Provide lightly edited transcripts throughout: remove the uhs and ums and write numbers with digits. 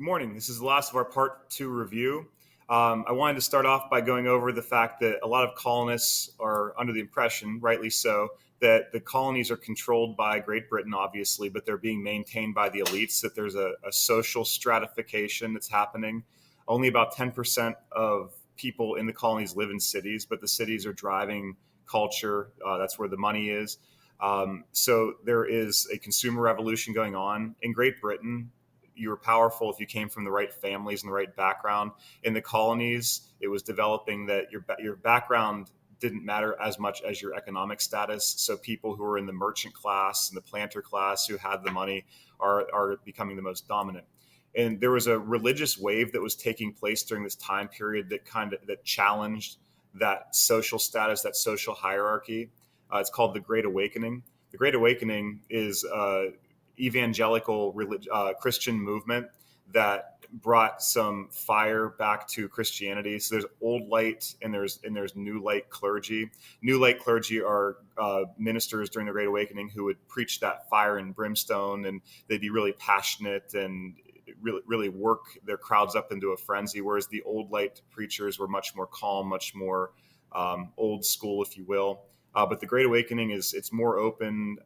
Good morning. This is the last of our part two review. I wanted to start off by going over the fact that a lot of colonists are under the impression, rightly so, that the colonies are controlled by Great Britain, obviously, but they're being maintained by the elites, that there's a social stratification that's happening. Only about 10% of people in the colonies live in cities, but the cities are driving culture. That's where the money is. So there is a consumer revolution going on in Great Britain. You were powerful if you came from the right families and the right background. In the colonies, it was developing that your background didn't matter as much as your economic status. So people who are in the merchant class and the planter class who had the money are becoming the most dominant. And there was a religious wave that was taking place during this time period that challenged that social status, that social hierarchy. It's called the Great Awakening. The Great Awakening is evangelical Christian movement that brought some fire back to Christianity. So there's old light and there's new light clergy. New light clergy are ministers during the Great Awakening who would preach that fire and brimstone, and they'd be really passionate and really work their crowds up into a frenzy. Whereas the old light preachers were much more calm, much more old school, if you will. But the Great Awakening it's more open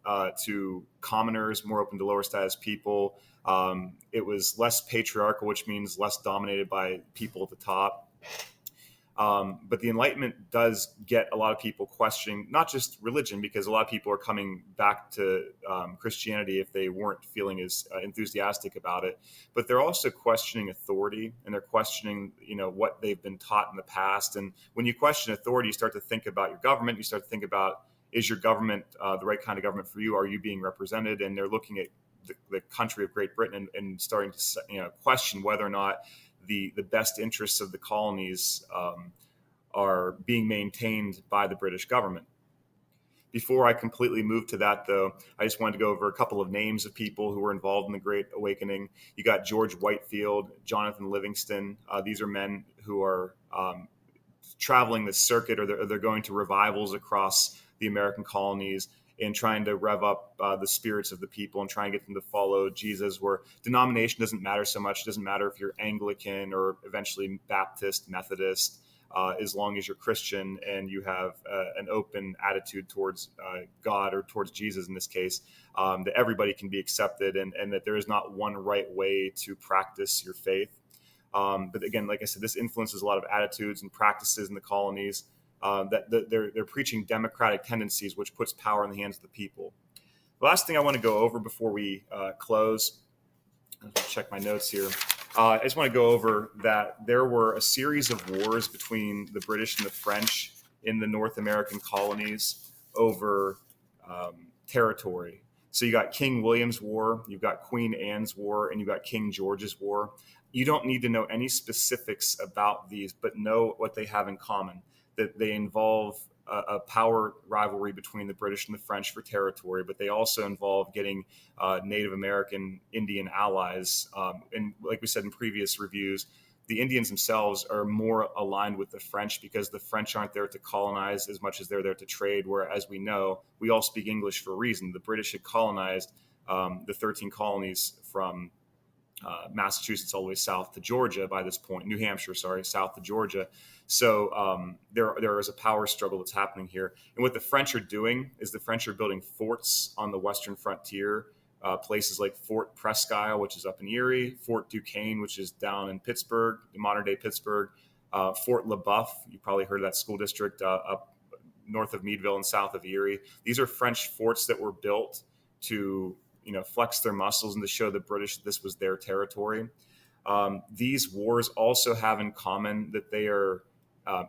to commoners, more open to lower status people. It was less patriarchal, which means less dominated by people at the top. But the Enlightenment does get a lot of people questioning not just religion, because a lot of people are coming back to Christianity if they weren't feeling as enthusiastic about it. But they're also questioning authority, and they're questioning, what they've been taught in the past. And when you question authority, you start to think about your government. You start to think about, is your government the right kind of government for you? Are you being represented? And they're looking at the country of Great Britain and starting to question whether or not the best interests of the colonies are being maintained by the British government. Before I completely move to that, though, I just wanted to go over a couple of names of people who were involved in the Great Awakening. You got George Whitefield, Jonathan Livingston. These are men who are traveling the circuit, or they're going to revivals across the American colonies and trying to rev up the spirits of the people and try and get them to follow Jesus, where denomination doesn't matter so much. It doesn't matter if you're Anglican or eventually Baptist, Methodist, as long as you're Christian and you have an open attitude towards God, or towards Jesus in this case, that everybody can be accepted, and that there is not one right way to practice your faith. But again, like I said, this influences a lot of attitudes and practices in the colonies. They're preaching democratic tendencies, which puts power in the hands of the people. The last thing I want to go over before we close, I'll check my notes here. I just want to go over that there were a series of wars between the British and the French in the North American colonies over territory. So you got King William's War, you've got Queen Anne's War, and you've got King George's War. You don't need to know any specifics about these, but know what they have in common. That they involve a power rivalry between the British and the French for territory, but they also involve getting Native American Indian allies. And like we said in previous reviews, the Indians themselves are more aligned with the French because the French aren't there to colonize as much as they're there to trade, where, as we know, we all speak English for a reason. The British had colonized the 13 colonies from Massachusetts all the way south to Georgia by this point, New Hampshire, south to Georgia. So there is a power struggle that's happening here. And what the French are doing is the French are building forts on the western frontier, places like Fort Presque Isle, which is up in Erie, Fort Duquesne, which is down in Pittsburgh, modern-day Pittsburgh, Fort LeBoeuf, you probably heard of that school district up north of Meadville and south of Erie. These are French forts that were built to flex their muscles and to show the British that this was their territory. These wars also have in common that they are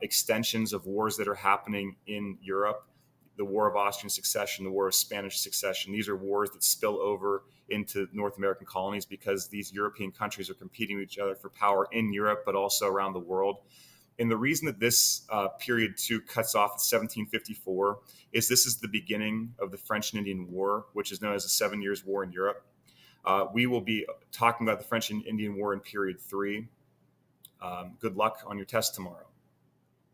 extensions of wars that are happening in Europe. The War of Austrian Succession, the War of Spanish Succession. These are wars that spill over into North American colonies because these European countries are competing with each other for power in Europe, but also around the world. And the reason that this period 2 cuts off at 1754 is this is the beginning of the French and Indian War, which is known as the 7 Years' War in Europe. We will be talking about the French and Indian War in period 3. Good luck on your test tomorrow.